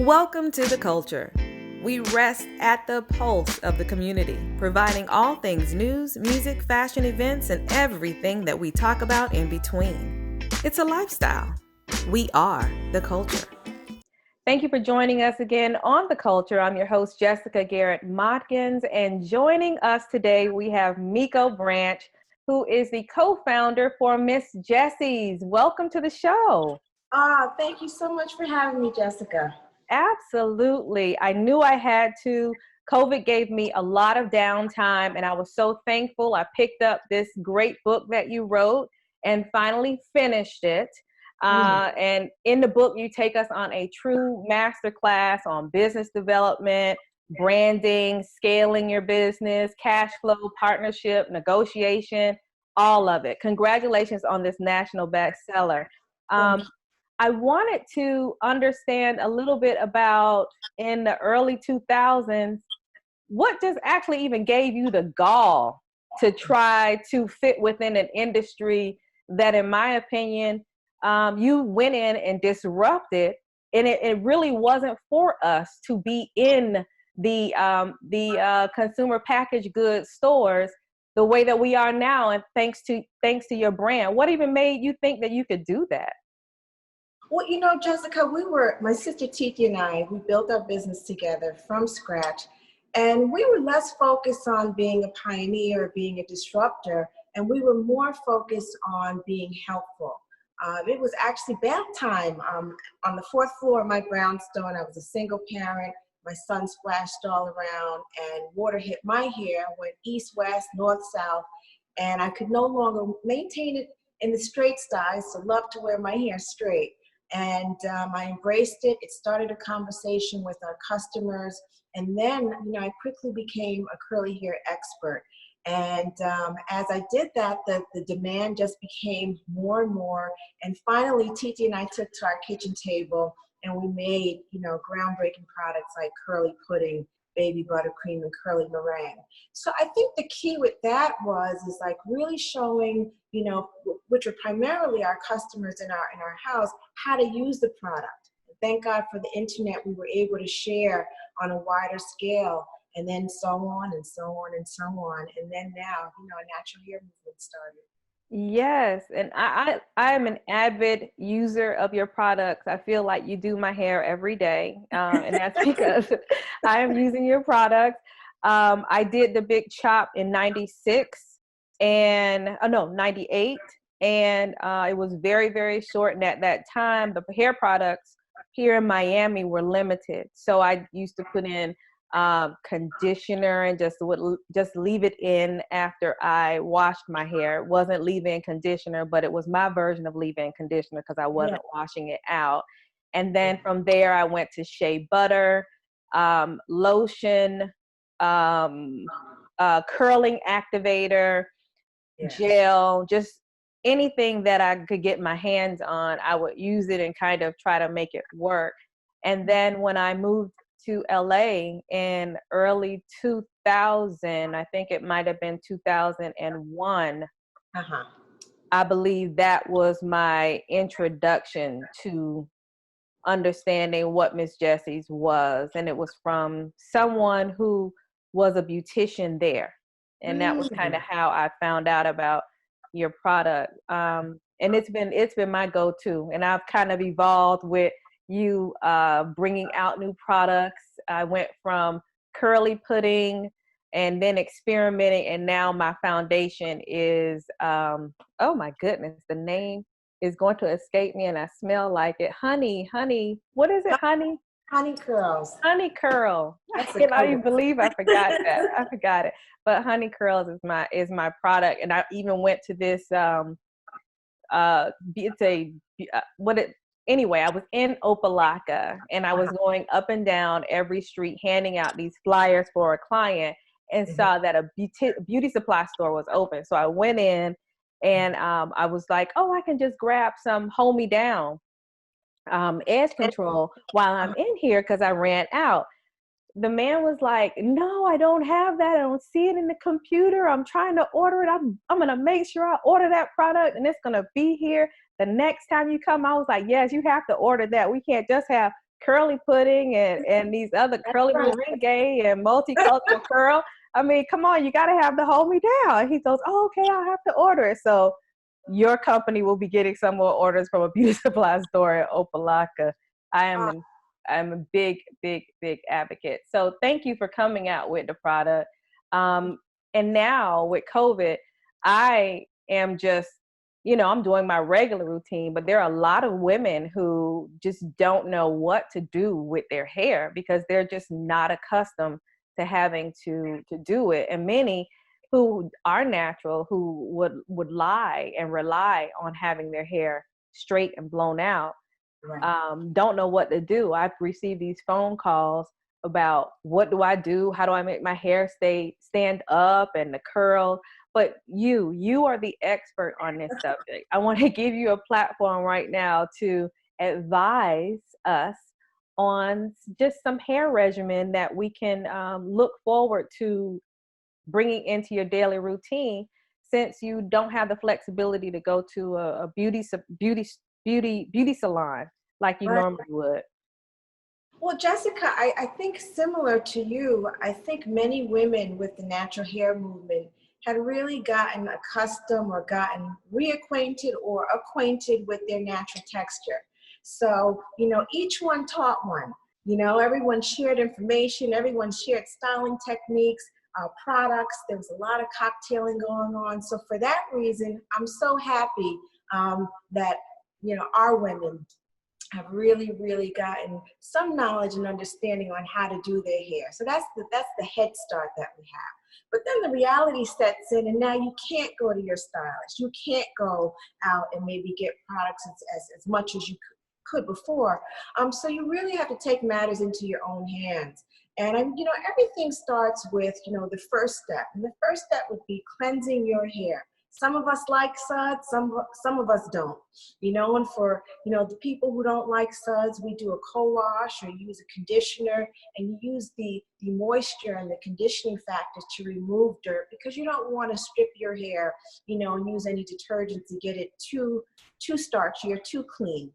Welcome to The Culture. We rest at the pulse of the community, providing all things news, music, fashion, events, and everything that we talk about in between. It's a lifestyle. We are The Culture. Thank you for joining us again on The Culture. I'm your host, Jessica Garrett Modkins, and joining us today, we have Miko Branch, who is the co-founder for Miss Jessie's. Welcome to the show. Thank you so much for having me, Jessica. Absolutely. I knew I had to. COVID gave me a lot of downtime, and I was so thankful. I picked up this great book that you wrote and finally finished it. And in the book, you take us on a true masterclass on business development, branding, scaling your business, cash flow, partnership, negotiation, all of it. Congratulations on this national bestseller. I wanted to understand a little bit about, in the early 2000s, what just actually even gave you the gall to try to fit within an industry that, in my opinion, you went in and disrupted, and it really wasn't for us to be in the consumer packaged goods stores the way that we are now, and thanks to your brand. What even made you think that you could do that? Well, Jessica, my sister Titi and I, we built our business together from scratch, and we were less focused on being a pioneer, being a disruptor, and we were more focused on being helpful. It was actually bath time on the fourth floor of my brownstone. I was a single parent. My son splashed all around, and water hit my hair, went east, west, north, south, and I could no longer maintain it in the straight style. I used to love to wear my hair straight. And I embraced it. It started a conversation with our customers. And then, I quickly became a curly hair expert. And as I did that, the demand just became more and more. And finally, Titi and I took to our kitchen table and we made, groundbreaking products like curly pudding, baby buttercream, and curly meringue. So I think the key with that is like really showing, which are primarily our customers in our house, how to use the product. Thank God for the internet, we were able to share on a wider scale, and then so on and so on and so on. And then now, a natural hair movement started. Yes, and I am an avid user of your products. I feel like you do my hair every day, and that's because I am using your products. I did the big chop in 96 and 98, and it was very, very short. And at that time, the hair products here in Miami were limited, so I used to put in conditioner and just leave it in after I washed my hair. It wasn't leave-in conditioner, but it was my version of leave-in conditioner because I wasn't washing it out. And then from there, I went to shea butter, lotion, curling activator, gel, just anything that I could get my hands on. I would use it and kind of try to make it work. And then when I moved to LA in early 2000, I think it might have been 2001. I believe that was my introduction to understanding what Miss Jessie's was. And it was from someone who was a beautician there. And that was kind of how I found out about your product. And it's been my go-to. And I've kind of evolved with you bringing out new products. I went from curly pudding and then experimenting, and now my foundation is oh my goodness, the name is going to escape me, and I smell like it. Honey, what is it? Honey curls. Honey curl. I cannot even believe I forgot that. I forgot it. But honey curls is my product, and I even went to this Anyway, I was in Opelika, and I was going up and down every street handing out these flyers for a client, and saw that a beauty supply store was open. So I went in, and I was like, oh, I can just grab some hold me down edge control while I'm in here because I ran out. The man was like, no, I don't have that. I don't see it in the computer. I'm trying to order it. I'm going to make sure I order that product, and it's going to be here the next time you come. I was like, yes, you have to order that. We can't just have curly pudding and these other curly merengue and multicultural curl. I mean, come on, you got to have to hold me down. He goes, oh, okay, I'll have to order it. So your company will be getting some more orders from a beauty supply store in Opelika. I'm a big, big, big advocate. So thank you for coming out with the product. And now with COVID, I am just, I'm doing my regular routine, but there are a lot of women who just don't know what to do with their hair because they're just not accustomed to having to do it. And many who are natural, who would lie and rely on having their hair straight and blown out, don't know what to do. I've received these phone calls about what do I do? How do I make my hair stand up and the curl? But you are the expert on this subject. I want to give you a platform right now to advise us on just some hair regimen that we can look forward to bringing into your daily routine, since you don't have the flexibility to go to a beauty salon like you normally would. Well, Jessica, I think similar to you, I think many women with the natural hair movement had really gotten accustomed or gotten reacquainted or acquainted with their natural texture. So, each one taught one. Everyone shared information, everyone shared styling techniques, products. There was a lot of cocktailing going on. So for that reason, I'm so happy that, our women have really, really gotten some knowledge and understanding on how to do their hair. So that's the head start that we have. But then the reality sets in, and now you can't go to your stylist. You can't go out and maybe get products as much as you could before. So you really have to take matters into your own hands. And everything starts with the first step. And the first step would be cleansing your hair. Some of us like suds, some of us don't. And for the people who don't like suds, we do a co-wash or use a conditioner, and you use the moisture and the conditioning factors to remove dirt, because you don't want to strip your hair, and use any detergent to get it too starchy or too clean.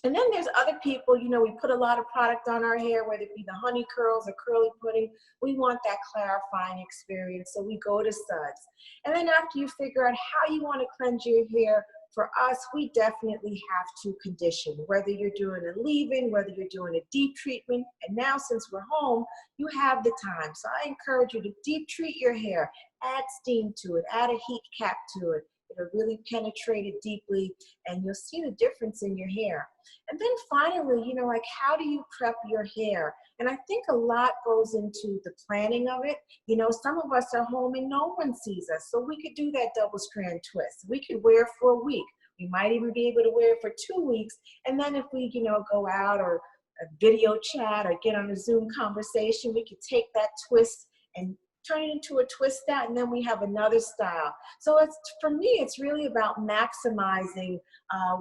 And then there's other people, we put a lot of product on our hair, whether it be the honey curls or curly pudding. We want that clarifying experience, so we go to suds. And then after you figure out how you want to cleanse your hair, for us, we definitely have to condition, whether you're doing a leave-in, whether you're doing a deep treatment. And now, since we're home, you have the time. So I encourage you to deep treat your hair, add steam to it, add a heat cap to it. It'll really penetrate it deeply, and you'll see the difference in your hair. And then finally, how do you prep your hair? And I think a lot goes into the planning of it. Some of us are home and no one sees us, so we could do that double strand twist. We could wear it for a week. We might even be able to wear it for 2 weeks. And then if we, go out or a video chat or get on a Zoom conversation, we could take that twist and turn it into a twist out, and then we have another style. So for me, it's really about maximizing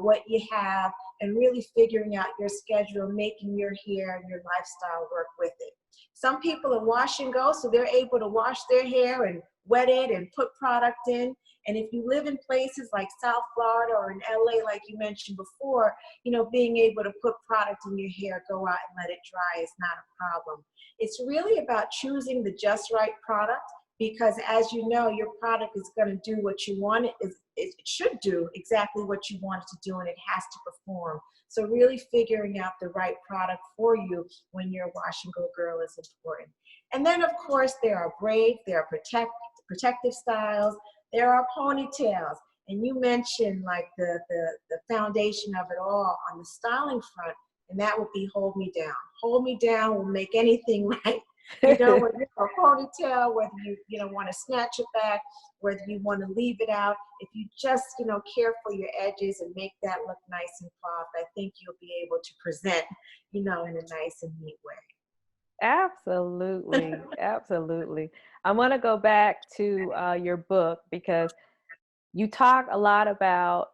what you have and really figuring out your schedule, making your hair and your lifestyle work with it. Some people are wash and go, so they're able to wash their hair and wet it and put product in. And if you live in places like South Florida or in LA, like you mentioned before, being able to put product in your hair, go out and let it dry is not a problem. It's really about choosing the just right product, because as you know, your product is going to do what you want it should do exactly what you want it to do, and it has to perform. So really figuring out the right product for you when you're a wash and go girl is important. And then of course there are braids, there are protective styles, there are ponytails. And you mentioned like the foundation of it all on the styling front, and that would be hold me down. Hold me down will make anything right. Whether you're a ponytail, whether you want to snatch it back, whether you want to leave it out, if you just care for your edges and make that look nice and soft, I think you'll be able to present in a nice and neat way. Absolutely. Absolutely. I want to go back to your book, because you talk a lot about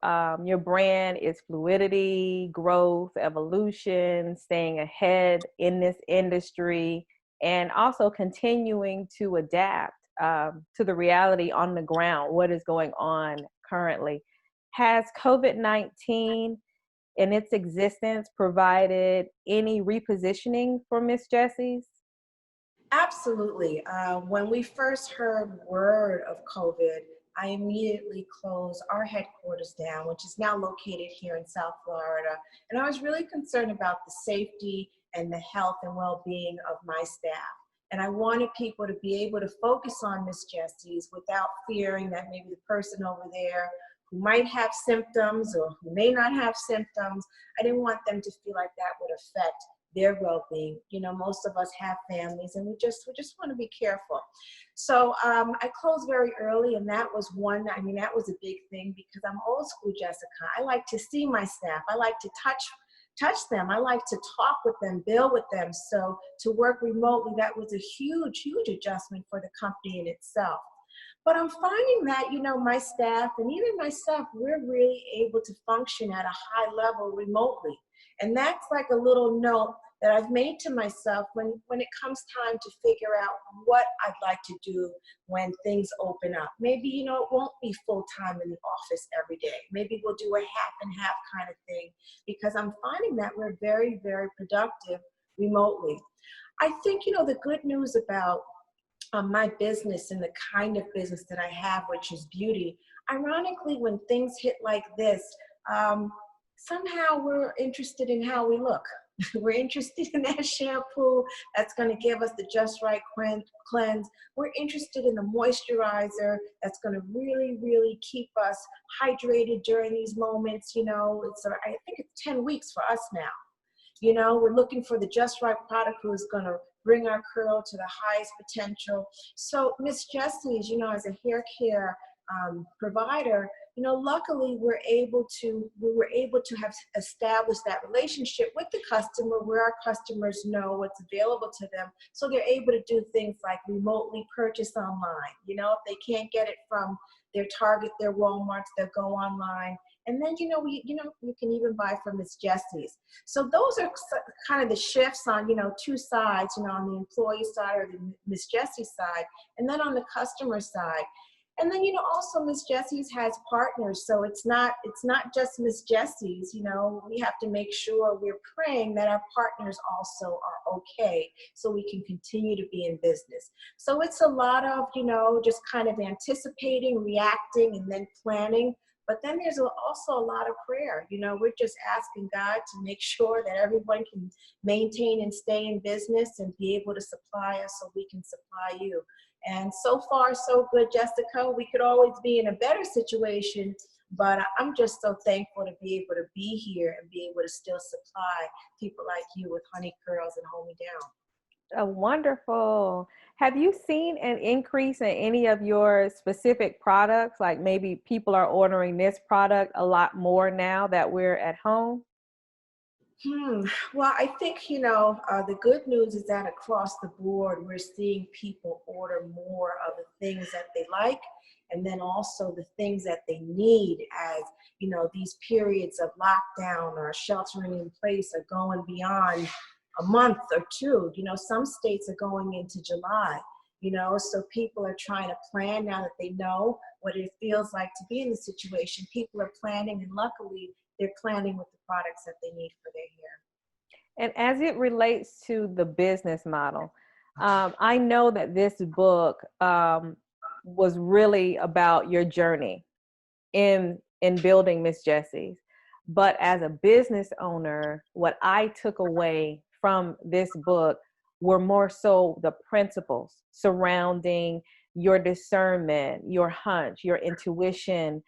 your brand is fluidity, growth, evolution, staying ahead in this industry, and also continuing to adapt to the reality on the ground, what is going on currently. Has COVID-19 in its existence provided any repositioning for Miss Jessie's? Absolutely. When we first heard word of COVID, I immediately closed our headquarters down, which is now located here in South Florida. And I was really concerned about the safety and the health and well-being of my staff. And I wanted people to be able to focus on Miss Jessie's without fearing that maybe the person over there who might have symptoms or who may not have symptoms, I didn't want them to feel like that would affect their well-being. You know, most of us have families, and we just want to be careful. So I closed very early, and that was one. I mean, that was a big thing because I'm old school, Jessica. I like to see my staff. I like to touch them. I like to talk with them, build with them. So to work remotely, that was a huge adjustment for the company in itself. But I'm finding that, you know, my staff and even myself, we're really able to function at a high level remotely. And that's like a little note that I've made to myself when it comes time to figure out what I'd like to do when things open up. Maybe, you know, it won't be full time in the office every day. Maybe we'll do a half and half kind of thing, because I'm finding that we're very productive remotely. I think, you know, the good news about my business and the kind of business that I have, which is beauty, ironically, when things hit like this, somehow we're interested in how we look. We're interested in that shampoo that's going to give us the just right cleanse. We're interested in the moisturizer that's going to really keep us hydrated during these moments. You know, I think it's 10 weeks for us now. You know, we're looking for the just right product who's going to bring our curl to the highest potential. So Miss Jessie's, you know, as a hair care provider, you know, luckily we were able to have established that relationship with the customer where our customers know what's available to them. So they're able to do things like remotely purchase online. You know, if they can't get it from their Target, their Walmarts, they'll go online. And then, you know, you can even buy from Miss Jessie's. So those are kind of the shifts on, you know, two sides, you know, on the employee side or the Miss Jessie side, and then on the customer side. And then, you know, also Miss Jessie's has partners. So it's not just Miss Jessie's, you know, we have to make sure we're praying that our partners also are okay so we can continue to be in business. So it's a lot of, you know, just kind of anticipating, reacting, and then planning. But then there's also a lot of prayer. You know, we're just asking God to make sure that everyone can maintain and stay in business and be able to supply us so we can supply you. And so far, so good, Jessica. We could always be in a better situation, but I'm just so thankful to be able to be here and be able to still supply people like you with honey curls and hold me down. Oh, wonderful. Have you seen an increase in any of your specific products? Like maybe people are ordering this product a lot more now that we're at home? Well, I think, you know, the good news is that across the board, we're seeing people order more of the things that they like, and then also the things that they need as, you know, these periods of lockdown or sheltering in place are going beyond a month or two. You know, some states are going into July, you know, so people are trying to plan now that they know what it feels like to be in the situation. People are planning, and luckily they're planning with the products that they need for their hair. And as it relates to the business model, I know that this book was really about your journey in building Miss Jessie's. But as a business owner, what I took away from this book were more so the principles surrounding your discernment, your hunch, your intuition,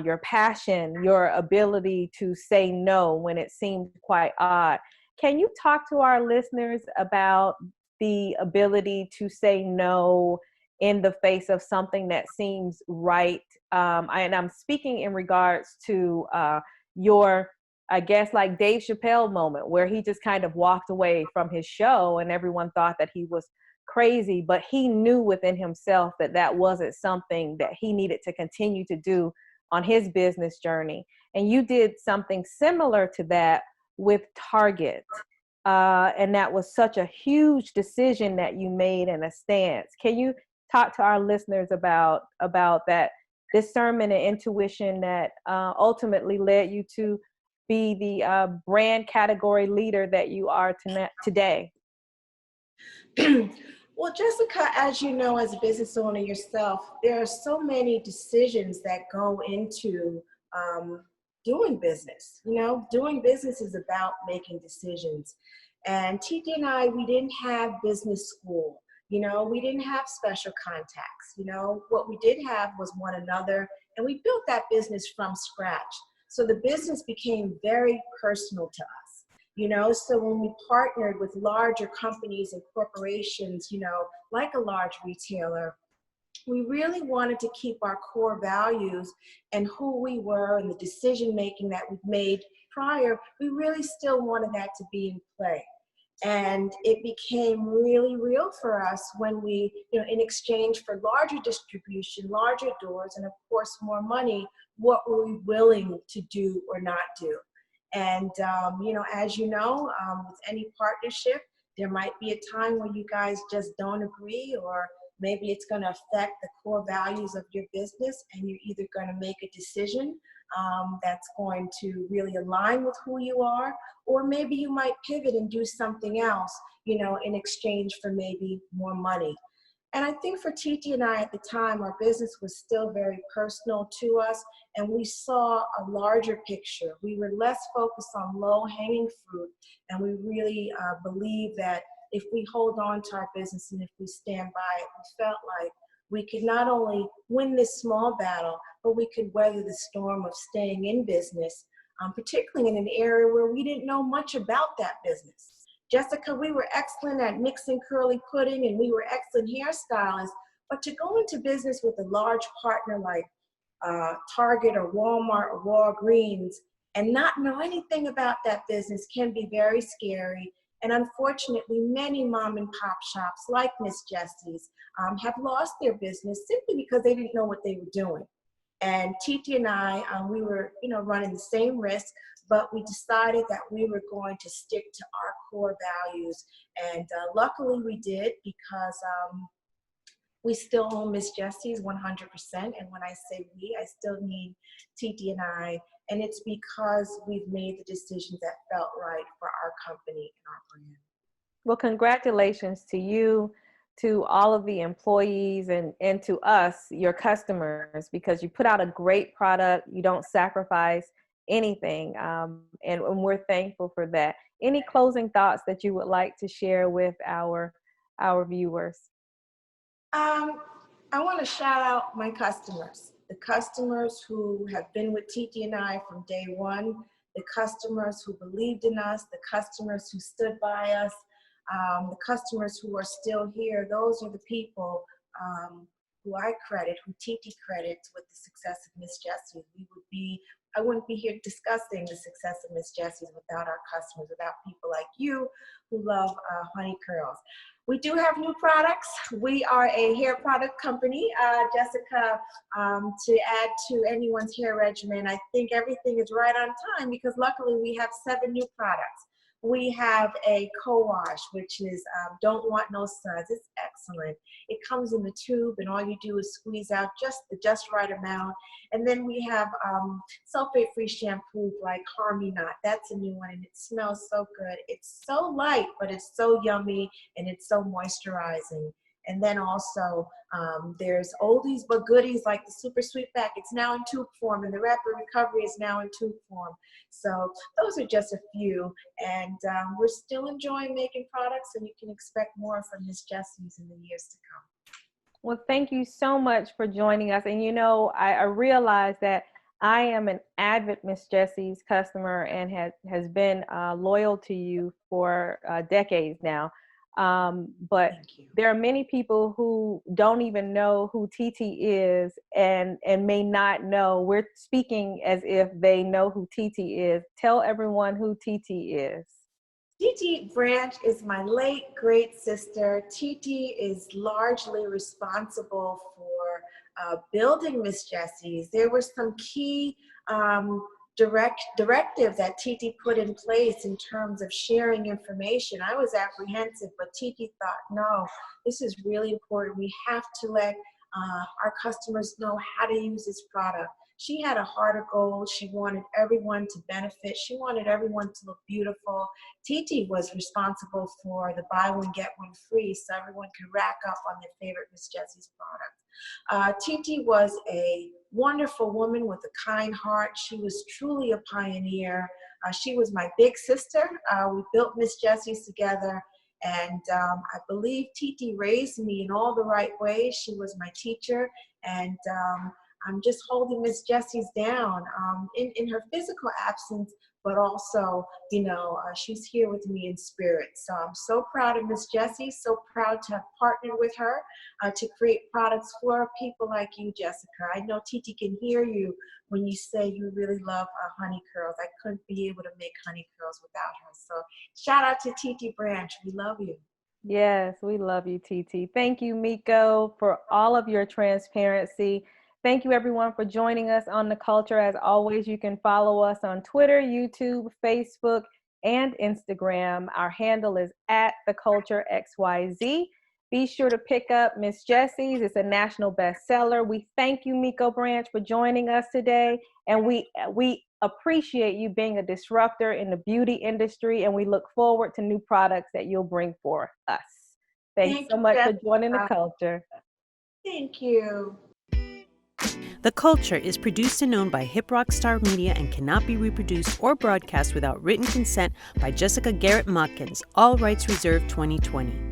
your passion, your ability to say no when it seems quite odd. Can you talk to our listeners about the ability to say no in the face of something that seems right? And I'm speaking in regards to your, I guess, like Dave Chappelle moment where he just kind of walked away from his show and everyone thought that he was crazy, but he knew within himself that that wasn't something that he needed to continue to do on his business journey. And you did something similar to that with Target. And that was such a huge decision that you made and a stance. Can you talk to our listeners about that discernment and intuition that ultimately led you to be the brand category leader that you are today? Well, Jessica, as you know, as a business owner yourself, there are so many decisions that go into um, doing business. You know, doing business is about making decisions. And TJ and I, we didn't have business school. You know, we didn't have special contacts. You know, what we did have was one another, and we built that business from scratch. So the business became very personal to us. You know, so when we partnered with larger companies and corporations, you know, like a large retailer, we really wanted to keep our core values and who we were and the decision making that we've made prior. We really still wanted that to be in play. And it became really real for us when we, you know, in exchange for larger distribution, larger doors, and of course more money, what were we willing to do or not do? And, you know, as you know, with any partnership, there might be a time where you guys just don't agree, or maybe it's going to affect the core values of your business, and you're either going to make a decision that's going to really align with who you are, or maybe you might pivot and do something else, you know, in exchange for maybe more money. And I think for Titi and I at the time, our business was still very personal to us, and we saw a larger picture. We were less focused on low-hanging fruit, and we really believe that if we hold on to our business and if we stand by it, we felt like we could not only win this small battle, but we could weather the storm of staying in business, particularly in an area where we didn't know much about that business. Jessica, we were excellent at mixing curly pudding and we were excellent hairstylists, but to go into business with a large partner like Target or Walmart or Walgreens and not know anything about that business can be very scary. And unfortunately, many mom and pop shops like Miss Jessie's have lost their business simply because they didn't know what they were doing. And Titi and I, we were, you know, running the same risk, but we decided that we were going to stick to our core values. And luckily we did, because we still own Miss Jessie's 100%. And when I say we, I still mean Titi and I. And it's because we've made the decisions that felt right for our company and our brand. Well, congratulations to you, to all of the employees, and to us, your customers, because you put out a great product. You don't sacrifice anything. And we're thankful for that. Any closing thoughts that you would like to share with our viewers? I want to shout out my customers, the customers who have been with Titi and I from day one, the customers who believed in us, the customers who stood by us, the customers who are still here. Those are the people who I credit, who Titi credits with the success of Miss Jessie. I wouldn't be here discussing the success of Miss Jessie's without our customers, without people like you who love honey curls. We do have new products. We are a hair product company. Jessica, to add to anyone's hair regimen, I think everything is right on time because luckily we have 7 new products. We have a co-wash, which is don't want no suds. It's excellent. It comes in the tube, and all you do is squeeze out just the just right amount. And then we have sulfate-free shampoo like Harmy Knot. That's a new one, and it smells so good. It's so light, but it's so yummy, and it's so moisturizing. And then also there's oldies but goodies like the Super Sweet Back. It's now in tube form, and the Rapid Recovery is now in tube form. So those are just a few. And we're still enjoying making products, and you can expect more from Miss Jessie's in the years to come. Well, thank you so much for joining us. And you know, I realize that I am an avid Miss Jessie's customer and has been loyal to you for decades now. But there are many people who don't even know who Titi is and may not know. We're speaking as if they know who Titi is. Tell everyone who Titi is. Titi Branch is my late great sister. Titi is largely responsible for building Miss Jessie's. There were some key directives that Titi put in place in terms of sharing information. I was apprehensive, but Titi thought, no, this is really important. We have to let our customers know how to use this product. She had a heart of gold. She wanted everyone to benefit. She wanted everyone to look beautiful. Titi was responsible for the buy one, get one free, so everyone could rack up on their favorite Miss Jessie's product. Titi was a wonderful woman with a kind heart. She was truly a pioneer. She was my big sister. We built Miss Jessie's together. And I believe Titi raised me in all the right ways. She was my teacher, and I'm just holding Miss Jessie's down in her physical absence, but also, she's here with me in spirit. So I'm so proud of Miss Jessie, so proud to have partnered with her to create products for people like you, Jessica. I know Titi can hear you when you say you really love honey curls. I couldn't be able to make honey curls without her. So shout out to Titi Branch. We love you. Yes, we love you, Titi. Thank you, Miko, for all of your transparency. Thank you, everyone, for joining us on The Culture. As always, you can follow us on Twitter, YouTube, Facebook, and Instagram. Our handle is @TheCultureXYZ. Be sure to pick up Miss Jessie's. It's a national bestseller. We thank you, Miko Branch, for joining us today. And we appreciate you being a disruptor in the beauty industry, and we look forward to new products that you'll bring for us. Thanks so much for joining The Culture. Thank you. The Culture is produced and owned by Hip Rock Star Media and cannot be reproduced or broadcast without written consent by Jessica Garrett Modkins. All rights reserved 2020.